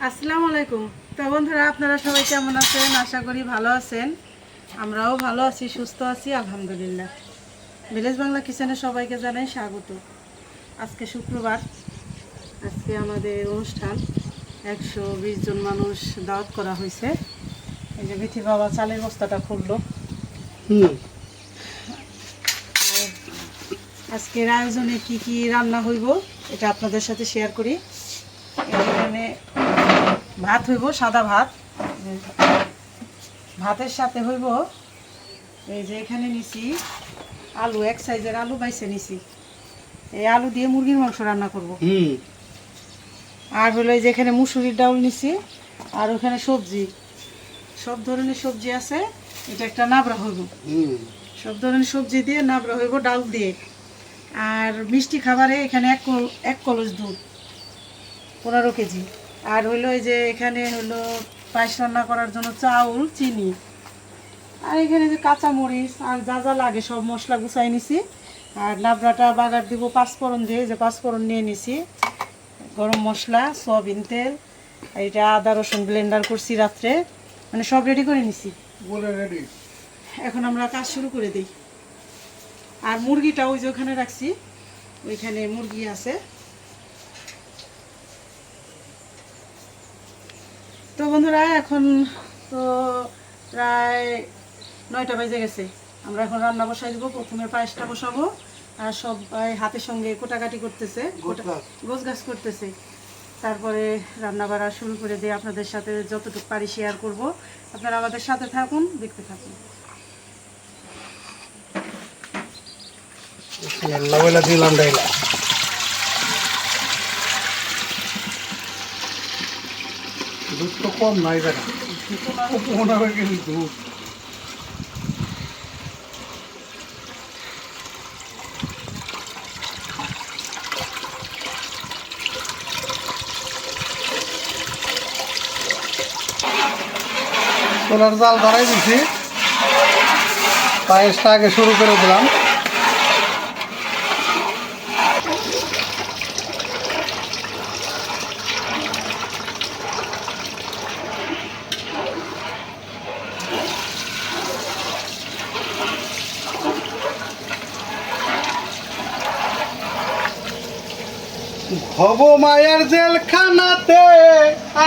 আসসালামু আলাইকুম। তো বন্ধুরা, আপনারা সবাই কেমন আছেন? আশা করি ভালো আছেন। আমরাও ভালো আছি, সুস্থ আছি, আলহামদুলিল্লাহ। ভিলেজ বাংলা কিচেনে সবাইকে জানাই স্বাগত। আজকে শুক্রবার, আজকে আমাদের অনুষ্ঠান। 120 জন মানুষ দাওয়াত করা হয়েছে। এই যে বিথি বাবা চালের বস্তাটা খুললো। আজকের আয়োজনে কি কি রান্না হইব এটা আপনাদের সাথে শেয়ার করি। এখানে ভাত হইব, সাদা ভাত। ভাতের সাথে হইব এই যে এখানে নিছি আলু, এক সাইজের আলু বাইছে নিছি। এই আলু দিয়ে মুরগির মাংস রান্না করব। আর হলো এই যে এখানে মুসুরির ডাউল নিছি। আর ওখানে সবজি, সব ধরনের সবজি আছে। এটা একটা নাবড়া হইব, সব ধরনের সবজি দিয়ে নাবড়া হইব ডাল দিয়ে। আর মিষ্টি খাবারে এখানে এক কলস দুধ, 15 কেজি। আর হইলো এই যে এখানে হলো পায়েস রান্না করার জন্য চাউল, চিনি। আর এখানে যে কাঁচা মরিচ আর যা যা লাগে সব মশলা গুছাই নিছি। আর লাবড়াটা বাগার দিব পাঁচফোড়ন দিয়ে, যে পাঁচফোড়ন নিয়ে নিছি, গরম মশলা, সয়াবিন তেল, এটা আদা রসুন ব্লেন্ডার করছি রাত্রে, মানে সব রেডি করে নিছি। এখন আমরা কাজ শুরু করে দিই। আর মুরগিটা ওই যে ওখানে রাখছি, ওইখানে মুরগি আছে। তো বন্ধুরা, এখন তো প্রায় 9টা বেজে গেছে। আমরা এখন রান্না বসাই দিব। প্রথমে পায়েসটা বসাবো। আর সবাই হাতের সঙ্গে কোটাকাটি করতেছে, গোছ গাছ করতেছে। তারপরে রান্না বাড়া শুরু করে দিয়ে আপনাদের সাথে যতটুকু পারি শেয়ার করব। আপনারা আমাদের সাথে থাকুন, দেখতে থাকুন। দুধ তো কম নাই দেখা, 15 কেজি দুধ। সোলার জাল ধরাই দিছি, পায়েসটা আগে শুরু করে দিলাম। ভব মায়ের জেলখানাতে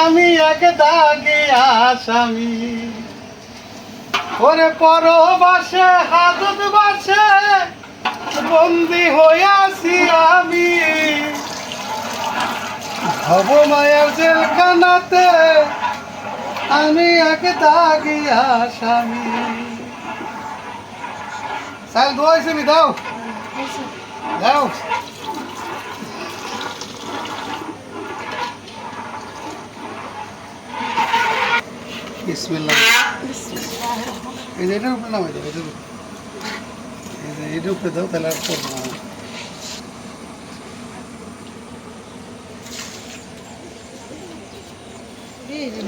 আমি এক দাগে আসামি, ওরে পরবাসে হাজত বাসে বন্দি হইয়াছি আমি। ভব মায়ের জেলখানাতে আমি এক দাগে আসামি। চাল দোয়াইছে নি, দাও দাও। বিসমিল্লাহ। এই যে এটার উপরে নামাই দাও, এটার উপরে দাও, তাহলে আর করবো না।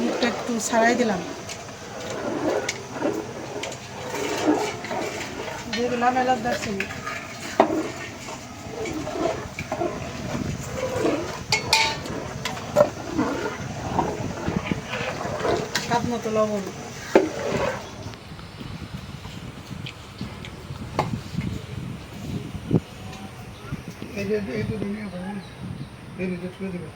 মুখটা একটু ছাড়াই দিলাম, দিয়ে দিলাম এলাচ, দারচিনি। স্বাদ মতো লবণ। এই যে এইটা দুনিয়া ভাই, এই যে ছুঁয়ে দেবে।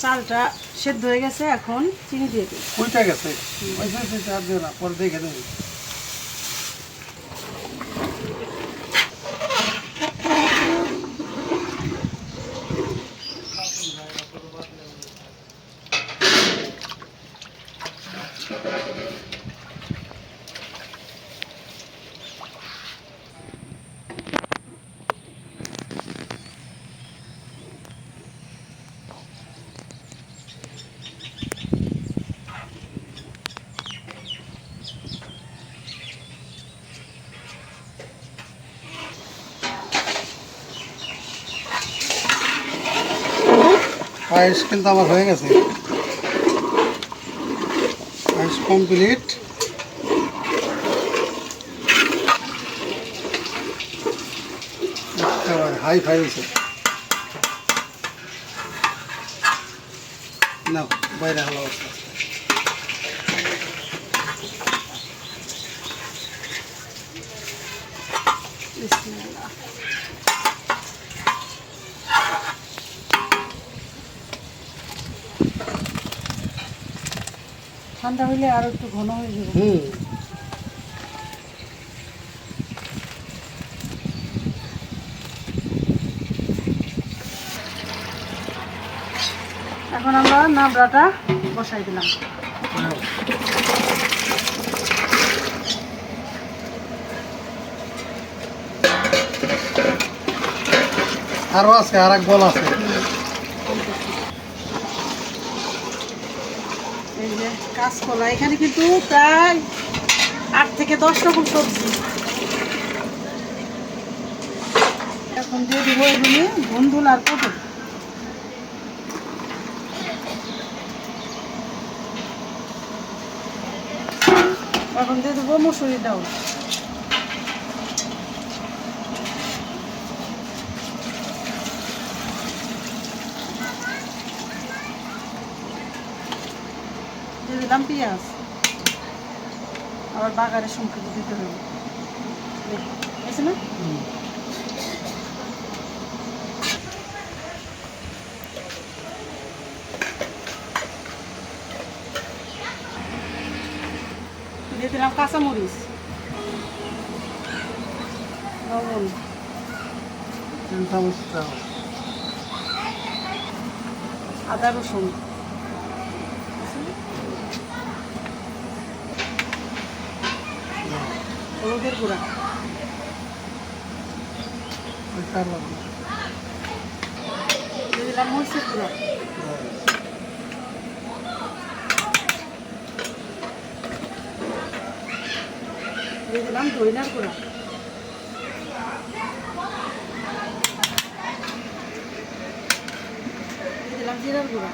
চালটা সেদ্ধ হয়ে গেছে, এখন চিনি দিয়ে দিই। ওইটা গেছে, আর দিও না, পরে দেখে দেবে। পায়েস কিন্তু আমার হয়ে গেছে, পায়েস কমপ্লিট। হাই ফাই হয়েছে না, বাইরে হলো অবস্থা। বিসমিল্লাহ। ঠান্ডা হইলে আরো একটু ঘন হয়ে যাবে। এখন আমরা নাবড়াটা বসাই দিলাম। আরো আছে, আর এক বল আছে। এই যে কাঁচকলা, এখানে কিন্তু প্রায় 8 থেকে 10 রকম সবজি। এখন দিয়ে দিব এগুলি ধুন্দুল আর পটল। এখন দিয়ে দেবো মুসুরির ডাউল। দিয়ে দিলাম পেঁয়াজ, আবার বাগারের সংখ্যা দিতে হবে, আছে না? দিয়ে দিলাম কাঁচামরিচ, লবণ, 3 চামচ আদা রসুন, হলুদের গুঁড়া, দিয়ে দিলাম মরিচের গুঁড়া, দিয়ে দিলাম ধইনার গুঁড়া, দিয়ে দিলাম জিরার গুঁড়া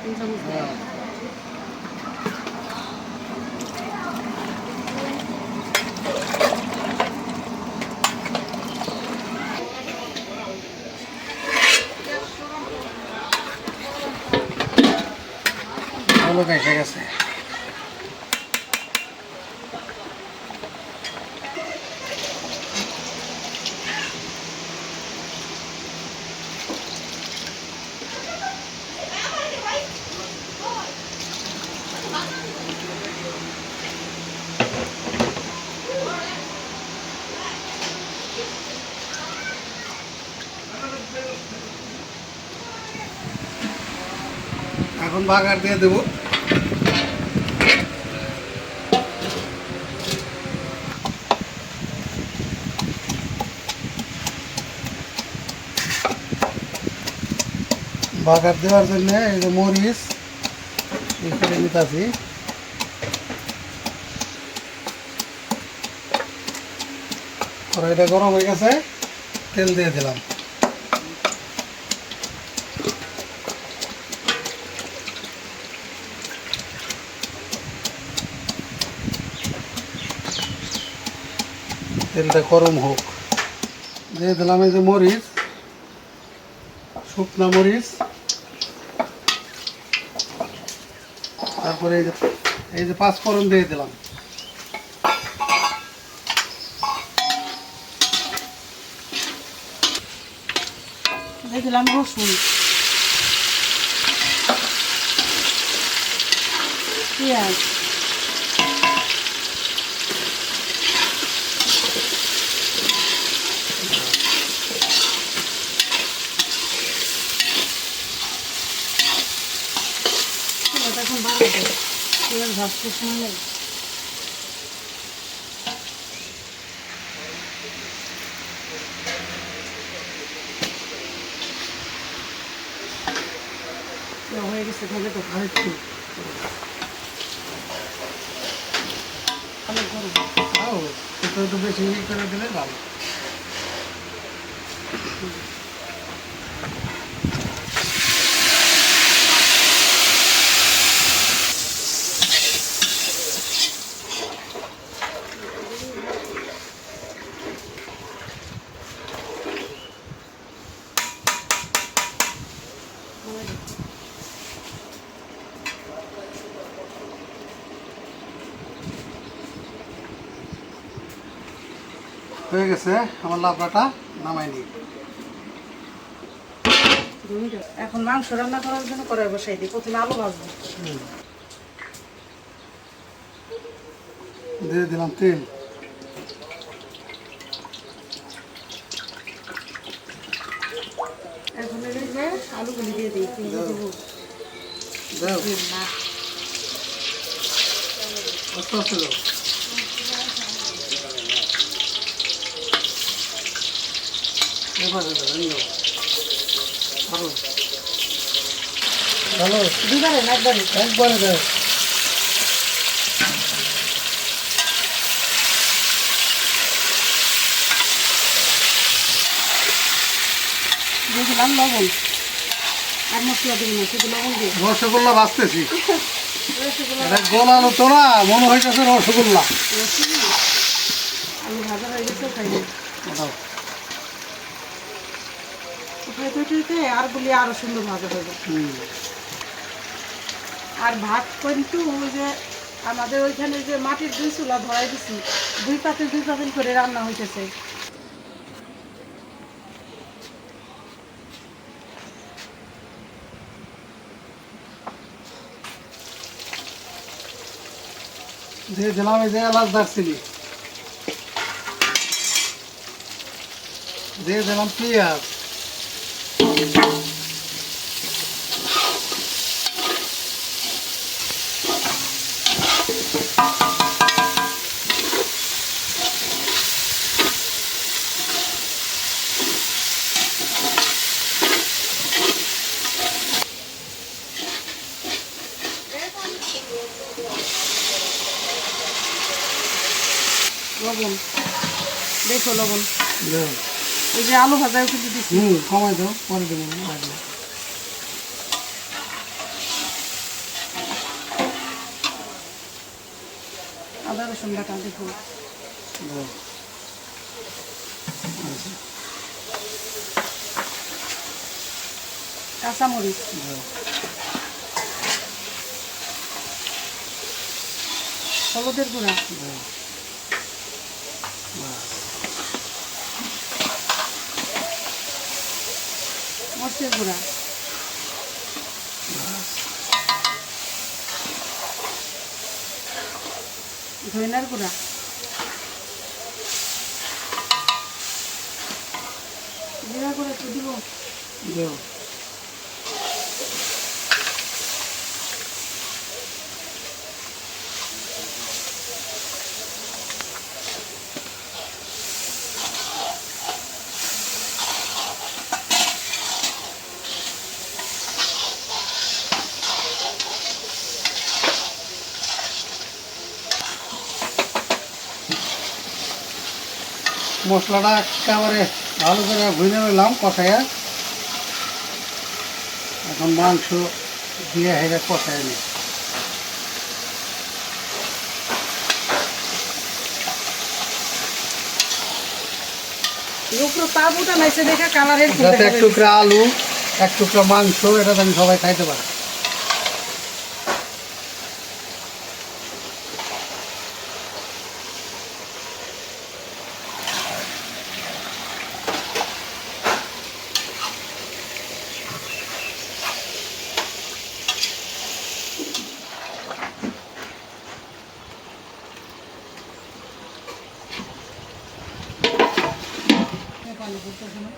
3 চামচ দিলাম। ভালো এসে গেছে। এখন বাগার দিয়ে দেবো। বাগার দেওয়ার জন্য এই যে মরিচ এখানে নিতেছি, কড়াইটা গরম হয়ে গেছে, তেল দিয়ে দিলাম। তেলটা গরম হোক, দিয়ে দিলাম এই যে মরিচ, শুকনা মরিচ, তারপরে এই যে 5 ফোড়ন দিয়ে দিলাম। দিয়ে দিলাম রসুন, পেঁয়াজ, এখন ভালো করে পেঁয়াজ ভাজতে সময় লাগে। হয়ে গেছে, তাহলে তো আরেকটু অনেক গরম। খাও, একটু বেশি করে দিলে ভালো। হয়ে গেছে আমার লাবড়াটা নামাই নি। এখন মাংস রান্না করার জন্য কড়াই বসাই দিই, প্রথমে আলু ভাজবো। দিয়ে দিলাম তেল। এখন এই যে আলুগুলি দিয়ে দিই, দাও না আস্তে আস্তে দাও। এবারে দাও, এই দাও। ভালো ভালো দুবারে না একবারে? একবারে দাও। দিয়ে দিলাম লবণ, আর মশলা দেবো না, শুধু লবণ দিয়ে। রসগোল্লা ভাজতেছি। রসগোল্লা এটা গোলালো তো না, মনে হইতেছে রসগোল্লা। আলু ভাজা হয়ে গেছে, খাই দিই। দাও। খাইতে আর বলি আরো সুন্দর ভাজা হয়ে যায়। আর ভাত কিন্তু ওই যে আমাদের ওইখানে যে মাটির 2 চুলা ধরাই দিছি, 2 পাতিল করে রান্না হইতেছে। দিয়ে দিলাম এই যে এলাচ দারচিনি, দিয়ে দিলাম পেঁয়াজ, লবণ দেখো, লবণ দাও। এই যে আলু ভাজা কিন্তু দিচ্ছি। কমাই দাও, পরে দেবো আগে। আদা রসুন বাটা দেখো, দাও। কাঁচামরিচ, দাও। হলুদের গুঁড়া, দাও। মরিচের গুঁড়া, ধনিয়ার গুঁড়া, জিরা গুঁড়া একটু দিব। দাও। মশলাটা একেবারে ভালো করে ভুনে নিলাম কষাইয়া। এখন মাংস দিয়ে হেরে কষাই নি। উপরে তাবুটা নাইছে দেখে কালারের যাতে এক টুকরা আলু, এক টুকরা মাংস, এটা আমি সবাই খাইতে পারি। পানি বলতেছে না।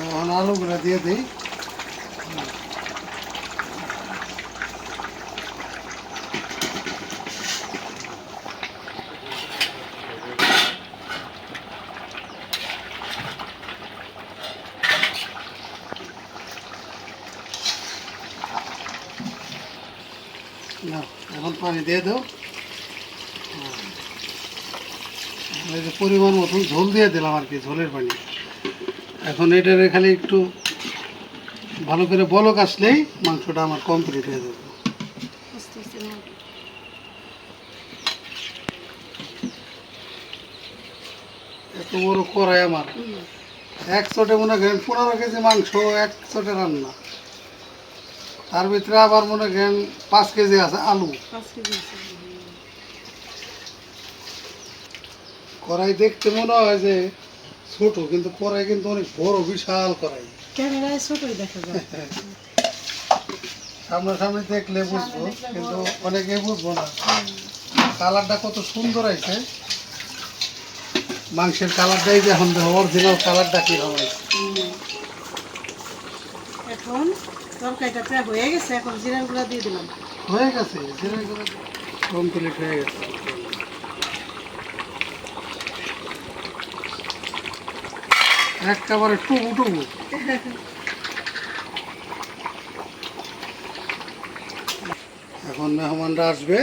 এখন আলুগুলো দিয়ে দিই। এখন পানি দিয়ে দাও। এই যে পরিমাণ মতন ঝোল দিয়ে দিলাম আর কি, ঝোলের পানি। এখন এটারে খালি একটু ভালো করে বলক আসলেই মাংসটা আমার কমপ্লিট হয়ে যাবে। এত বড় কড়াই আমার, এক চটে মনে করেন 15 কেজি মাংস এক চটে রান্না, তার ভিতরে আবার মনে করেন 5 কেজি আছে আলু। কড়াই দেখতে মনে হয় যে ছোট, কিন্তু কড়াই কিন্তু অনেক বড়, বিশাল কড়াই। ক্যামেরায় ছোটই দেখা যায়, সামনাসামনি দেখলে বুঝবো, কিন্তু অনেকে বুঝবো না। কালারটা কত সুন্দর আছে, মাংসের কালারটাই যে এখন অরিজিনাল কালারটা কিরকম আছে। এখন তরকারিটা প্রায় হয়ে গেছে, এখন জিরার গুঁড়া দিয়ে দিলাম। হয়ে গেছে, জিরা গুঁড়া কমপ্লিট হয়ে গেছে। একেবারে টুবু টুবু। এখন মেহমানরা আসবে,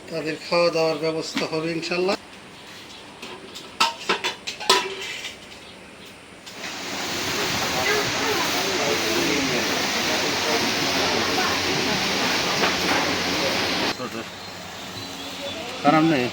তাদের খাওয়া দাওয়ার ব্যবস্থা হবে ইনশাল্লাহ। খারাপ নেই।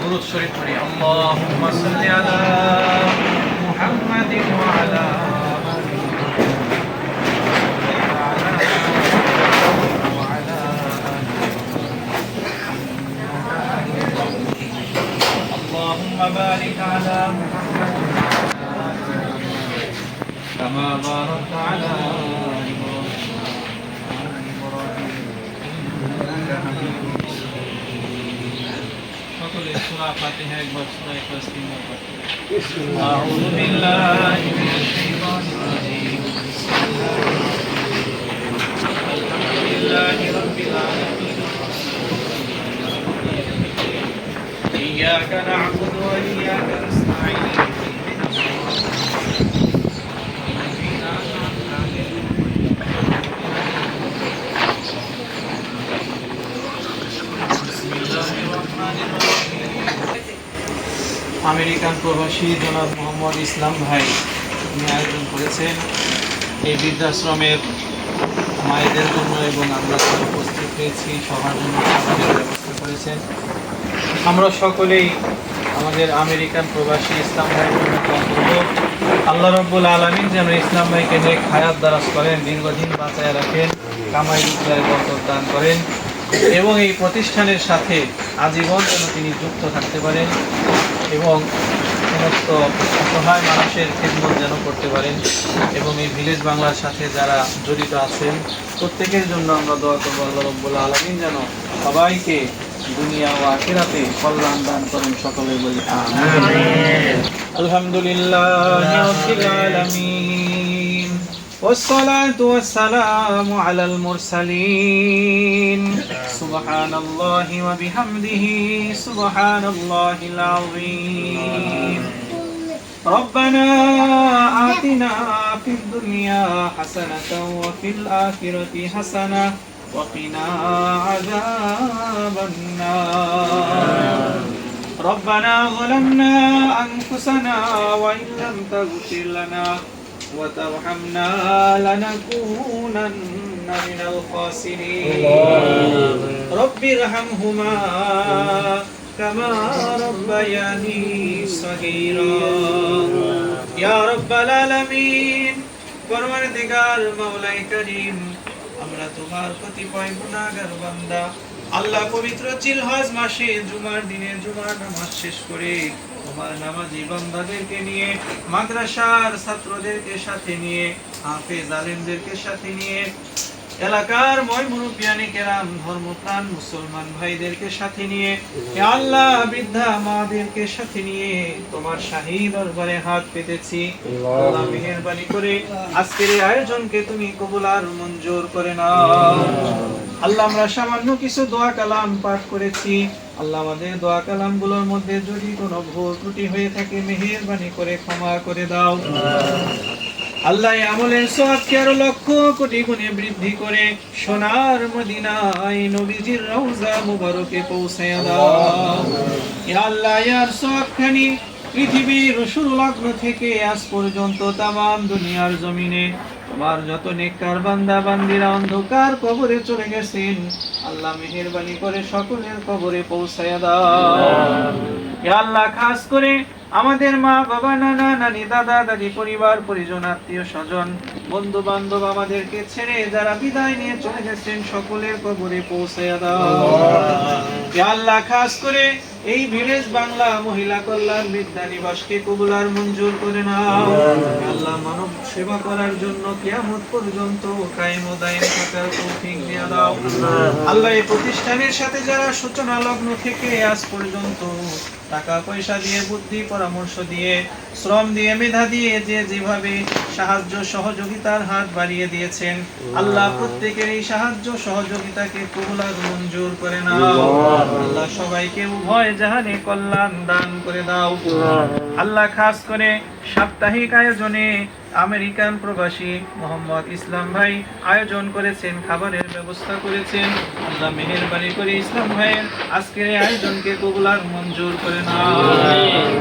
درود شريف پڑھی اللهم صل على محمد وعلى اللهم بارك على محمد كما باركت على সকলে সূরা ফাতিহা একবার সূরা ইখলাস তিনবার পাঠ করুন। আউযু বিল্লাহি মিনাশ শাইতানির রাজীম। আলহামদুলিল্লাহি রাব্বিল আলামিন। ইয়্যাকা না'বুদু ওয়া ইয়্যাকা নাস্তাঈন। আমেরিকান প্রবাসী জনাব মোহাম্মদ ইসলাম ভাই তিনি আয়োজন করেছেন এই বৃদ্ধাশ্রমের মায়েদের জন্য, এবং আমরা যারা উপস্থিত হয়েছি সবার জন্য খাবারের ব্যবস্থা করেছেন। আমরা সকলেই আমাদের আমেরিকান প্রবাসী ইসলাম ভাইয়ের জন্য দোয়া করব। আল্লাহ রাব্বুল আলামিন যেন ইসলাম ভাইকে নেক হায়াত দারাজ করেন, দীর্ঘদিন বাঁচায় রাখেন, কামাই রোজগারে বরকত দান করেন, এবং এই প্রতিষ্ঠানের সাথে আজীবন যেন তিনি যুক্ত থাকতে পারেন এবং সমস্ত অসহায় মানুষের খেদমত যেন করতে পারেন। এবং এই ভিলেজ বাংলার সাথে যারা জড়িত আছেন প্রত্যেকের জন্য আমরা দোয়া করব, আল্লাহ রাব্বুল আলামিন যেন সবাইকে দুনিয়া ও আখিরাতে কল্যাণ দান করেন। সকলে বলি আমিন। আলহামদুলিল্লাহি রাব্বিল আলামিন والصلاة والسلام على المرسلين سبحان الله وبحمده سبحان الله العظيم ربنا آتنا في الدنيا حسنة وفي الآخرة حسنة وقنا عذاب النار ربنا ظلمنا أنفسنا وإن لم تغفر لنا وترحمنا لنكونن من الخاسرين رب ارحمهما كما ربياني صغيرا يا رب العالمين পরওয়ারদিগার মাওলাই করিম, আমরা তোমার কতিপয় গুনাহগার বান্দা, আল্লাহ পবিত্র জিলহজ মাসে জুমার দিনে জুমার নামাজ শেষ করে তোমার নামাজি বান্দাদেরকে নিয়ে, মাদ্রাসার ছাত্রদেরকে সাথে নিয়ে, হাফেজ আলেমদেরকে সাথে নিয়ে, এলাকার ময় মুরব্বিয়ানে কেরাম, ধর্মপ্রাণ মুসলমান ভাইদেরকে সাথে নিয়ে, হে আল্লাহ বৃদ্ধা মাদেরকে সাথে নিয়ে তোমার শাহী দরবারে হাত পেতেছি। আল্লাহ মেহেরবানি করে আজকের এই আয়োজনকে তুমি কবুল আর মঞ্জুর করে নাও। আল্লাহ আমরা সামান্য কিছু দোয়া কালাম পাঠ করেছি, আল্লাহ আমাদের দোয়া কালাম গুলোর মধ্যে যদি কোনো ভুল ত্রুটি হয়ে থাকে মেহেরবানি করে ক্ষমা করে দাও। আল্লাহ এই আমলের সওয়াবকে আরো লক্ষ কোটি গুণে বৃদ্ধি করে সোনার মদিনায় নবীজির রওজা মুবারকে পৌঁছায়া দাও। ইয়া আল্লাহ ইয়ার সওয়াবখানি পৃথিবীর শুরু লগ্ন থেকে আজ পর্যন্ত তামাম দুনিয়ার জমিনে তোমার যত নেককার বান্দা বান্দিরা অন্ধকার কবরে চলে গেছেন, আল্লাহ মেহেরবানি করে সকলের কবরে পৌঁছায়া দাও। ইয়া আল্লাহ খাস করে আমাদের মা বাবা নানা নানি দাদা দাদি পরিবার পরিজন আত্মীয় স্বজন বন্ধু বান্ধব আমাদেরকে ছেড়ে যারা বিদায় নিয়ে চলে গেছেন সকলের কবরে পৌঁছায়া দাও। ইয়া আল্লাহ খাস করে এই ভিলেজ বাংলা মহিলা কল্যাণ বিদ্যা নিবাসকে কবুল আর মঞ্জুর করে নাও। আল্লাহ মানব সেবা করার জন্য কিয়ামত পর্যন্ত কায়েম ও দায়েম থাকার তৌফিক দিয়ে দাও। আল্লাহ এই প্রতিষ্ঠানের সাথে যারা সূচনা লগ্ন থেকে আজ পর্যন্ত টাকা পয়সা দিয়ে, বুদ্ধি পরামর্শ দিয়ে, শ্রম দিয়ে, মেধা দিয়ে যে যেভাবে সাহায্য সহযোগিতার হাত বাড়িয়ে দিয়েছেন, আল্লাহ প্রত্যেকের এই সাহায্য সহযোগিতাকে কবুল আর মঞ্জুর করে নাও। আল্লাহ সবাইকে উভয় জাহানে কল্যাণ দান করে দাও। আল্লাহ খাস করে সাপ্তাহিক আয়োজনে আমেরিকান প্রবাসী মোহাম্মদ ইসলাম ভাই আয়োজন করেছেন, খাবারের ব্যবস্থা করেছেন। আল্লাহ মেহেরবানি করে ইসলাম ভাইয়ের আজকের এই আয়োজনকে কবুল আর মঞ্জুর করে নাও।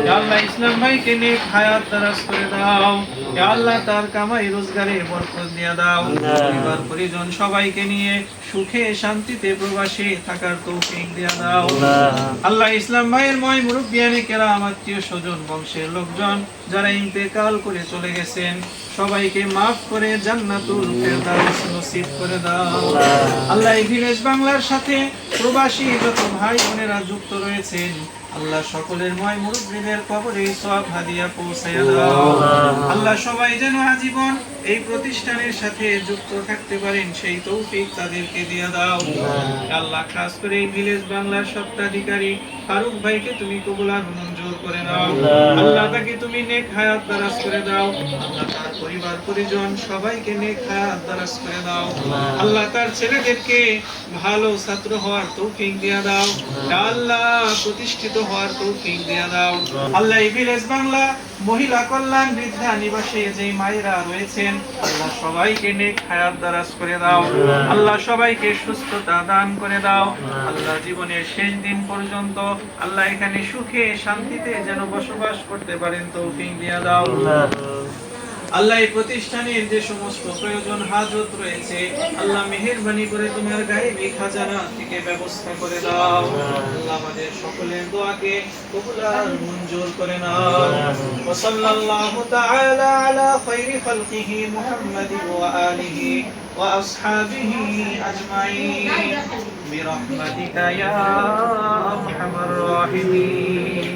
ইয়া আল্লাহ ইসলাম ভাইকে নেক হায়াত দারাজ করে দাও। ইয়া আল্লাহ তার কামাই রোজগারে বরকত দিয়ে দাও। পরিবার পরিজন সবাইকে নিয়ে সুখে শান্তিতে প্রবাসী থাকার তৌফিক দিয়ে দাও। আল্লাহ ইসলাম ভাইয়ের ময় মুরব্বিয়ানে কেরাম আত্মীয় স্বজন বংশের লোকজন যারা ইন্তেকাল করে চলে গেছেন সবাইকে মাফ করে জান্নাতুল ফেরদাউস নসিব করে দাও। আল্লাহ এই ভিলেজ বাংলার সাথে প্রবাসী যত ভাই বোনেরা যুক্ত রয়েছেন আল্লাহ সকলের ময় মুরব্বিদের কবরে সওয়াব হাদিয়া পৌঁছায়া দাও। আল্লাহ সবাই যেন আজীবন এই প্রতিষ্ঠানের সাথে যুক্ত থাকতে পারেন সেই তৌফিক তাদেরকে দিয়ে দাও। আল্লাহ খাস করে এই ভিলেজ বাংলার সত্ত্বাধিকারী ফারুক ভাইকে তুমি কবুল আর মঞ্জুর করে নাও। আল্লাহ তাকে তুমি নেক হায়াত দারাজ করে দাও। আল্লাহ তার পরিবার পরিজন সবাইকে নেক হায়াত দারাজ করে দাও। আল্লাহ তার ছেলেদেরকে ভালো ছাত্র হওয়ার তৌফিক দিয়ে দাও। আল্লাহ প্রতিষ্ঠিত হওয়ার তৌফিক দিয়ে দাও। আল্লাহ এই ভিলেজ বাংলা মহিলা কল্যাণ বৃদ্ধা নিবাসে যে মায়েরা রয়েছেন আল্লাহ সবাইকে নেক হায়াত দারাজ করে দাও। আল্লাহ সবাইকে সুস্থতা দান করে দাও। আল্লাহ জীবনের শেষ দিন পর্যন্ত আল্লাহ এখানে সুখে শান্তিতে যেন বসবাস করতে পারেন তৌফিক দিয়ে দাও। আল্লাহ এই প্রতিষ্ঠানের যে সমস্ত প্রয়োজন হাজত রয়েছে আল্লাহ মেহেরবানি করে তোমার গায়েবী খাজানা থেকে ব্যবস্থা করে দাও। আল্লাহ আমাদের সকলের দোয়াকে কবুল আর মঞ্জুর করে নাও। ওয়া সাল্লাল্লাহু তাআলা আলা খায়রি খালকিহি মুহাম্মাদিন ওয়া আলিহি ওয়া আসহাবিহি আজমাইন বিরহমাতিকা ইয়া আরহামার রাহিমিন।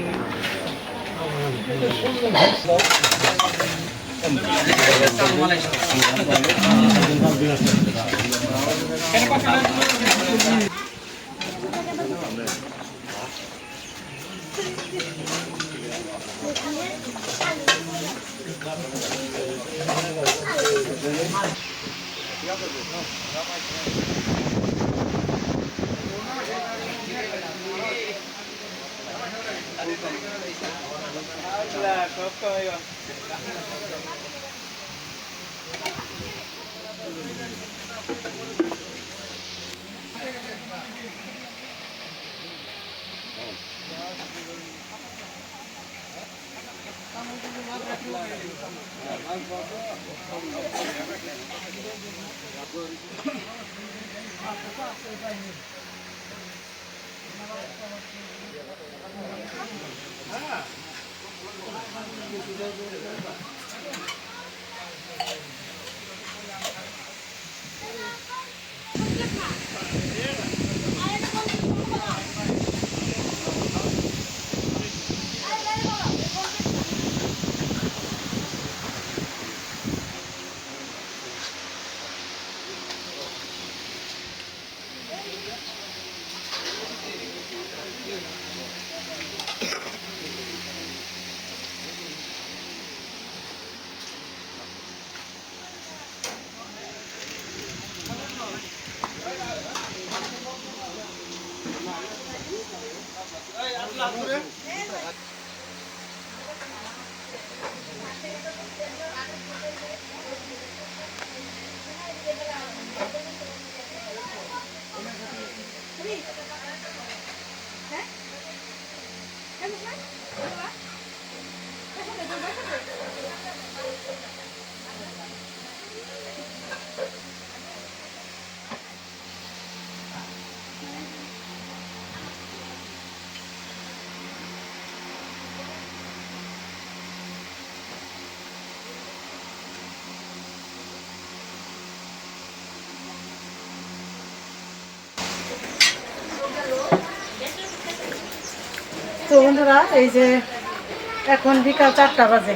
তো বন্ধুরা এই যে এখন বিকাল 4টা বাজে,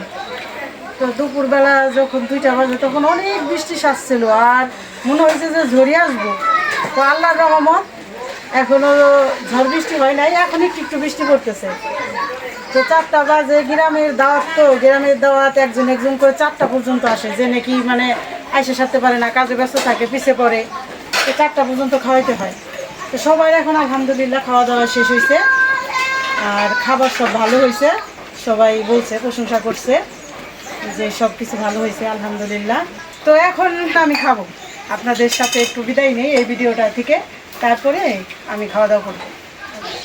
তো দুপুরবেলা যখন 2টা বাজে তখন অনেক বৃষ্টি আসছিল আর মনে হয়েছে যে ঝড়ি আসবো। তো আল্লাহর রহমত এখনো ঝড় বৃষ্টি হয় নাই, এখন একটু একটু বৃষ্টি পড়তেছে। তো 4টা বাজে, গ্রামের দাওয়াত, তো গ্রামের দাওয়াত একজন একজন করে 4টা পর্যন্ত আসে, যে নাকি মানে আইসে সারতে পারে না, কাজে ব্যস্ত থাকে, পিছিয়ে পড়ে, তো 4টা পর্যন্ত খাওয়াইতে হয়। তো সবাই এখন আলহামদুলিল্লাহ খাওয়া দাওয়া শেষ হয়েছে আর খাবার সব ভালো হয়েছে, সবাই বলছে, প্রশংসা করছে যে সব কিছু ভালো হয়েছে আলহামদুলিল্লাহ। তো এখন আমি খাবো, আপনাদের সাথে একটু বিদায় নেই এই ভিডিওটা থেকে, তারপরে আমি খাওয়া দাওয়া করবো।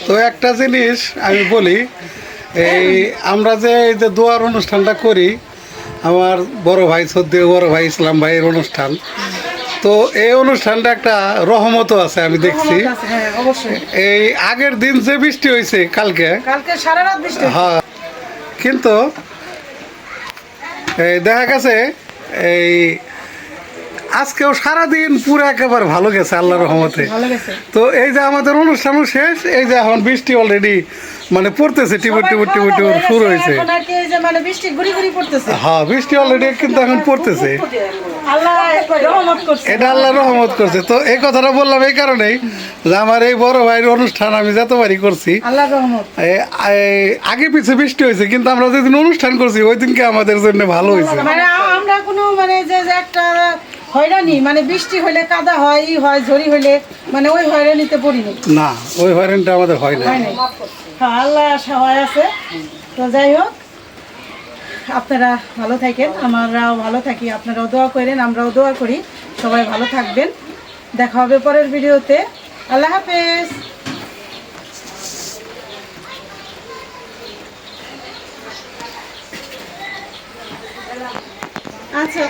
তো একটা জিনিস আমি বলি, এই আমরা যে এই যে দোয়ার অনুষ্ঠানটা করি, আমার বড় ভাই সদ্য বড় ভাই ইসলাম ভাইয়ের অনুষ্ঠান, তো এই অনুষ্ঠানটা একটা রহমতও আছে আমি দেখছি। হ্যাঁ অবশ্যই, এই আগের দিন যে বৃষ্টি হয়েছে কালকে সারা রাত বৃষ্টি হয়েছে। হ্যাঁ, কিন্তু এই দেখা গেছে এই আজকেও সারাদিন পুরো একেবারে ভালো গেছে আল্লাহর রহমতে। ভালো গেছে। তো এই যে আমাদের অনুষ্ঠানও শেষ, এই যে এখন বৃষ্টি অলরেডি মানে পড়তেছে, টিপুর টিপুর টিপুর টিপুর শুরু হয়েছে। এখন আর কি এই যে মানে বৃষ্টি গুড়ি গুড়ি পড়তেছে। হ্যাঁ, বৃষ্টি অলরেডি কিন্তু এখন পড়তেছে। আল্লাহ রহমত করছে। এটা আল্লাহ রহমত করছে। তো এই কথাটা বললাম এই কারণেই যে আমার এই বড় ভাইয়ের অনুষ্ঠান আমি যতবারই করছি, আল্লাহ রহমত। আগে পিছে বৃষ্টি হয়েছে, কিন্তু আমরা যেদিন অনুষ্ঠান করছি ওই দিনকে আমাদের জন্য ভালো হয়েছে। মানে আমরা কোনো মানে যে যে একটা হয়রানি, মানে বৃষ্টি হলে কাদা হয়, ই হয়, ঝড়ি হলে মানে ওই হয়রানিতে পড়িনি। না, ওই হয়রানিটা আমাদের হয় না। হয় নাই। হ্যাঁ, আল্লাহ সহায় আছে। তো যাই হোক, আপনারা ভালো থাকেন, আমরাও ভালো থাকি, আপনারাও দোয়া করেন, আমরাও দোয়া করি, সবাই ভালো থাকবেন। দেখা হবে পরের ভিডিওতে। আল্লাহ হাফেজ। আচ্ছা।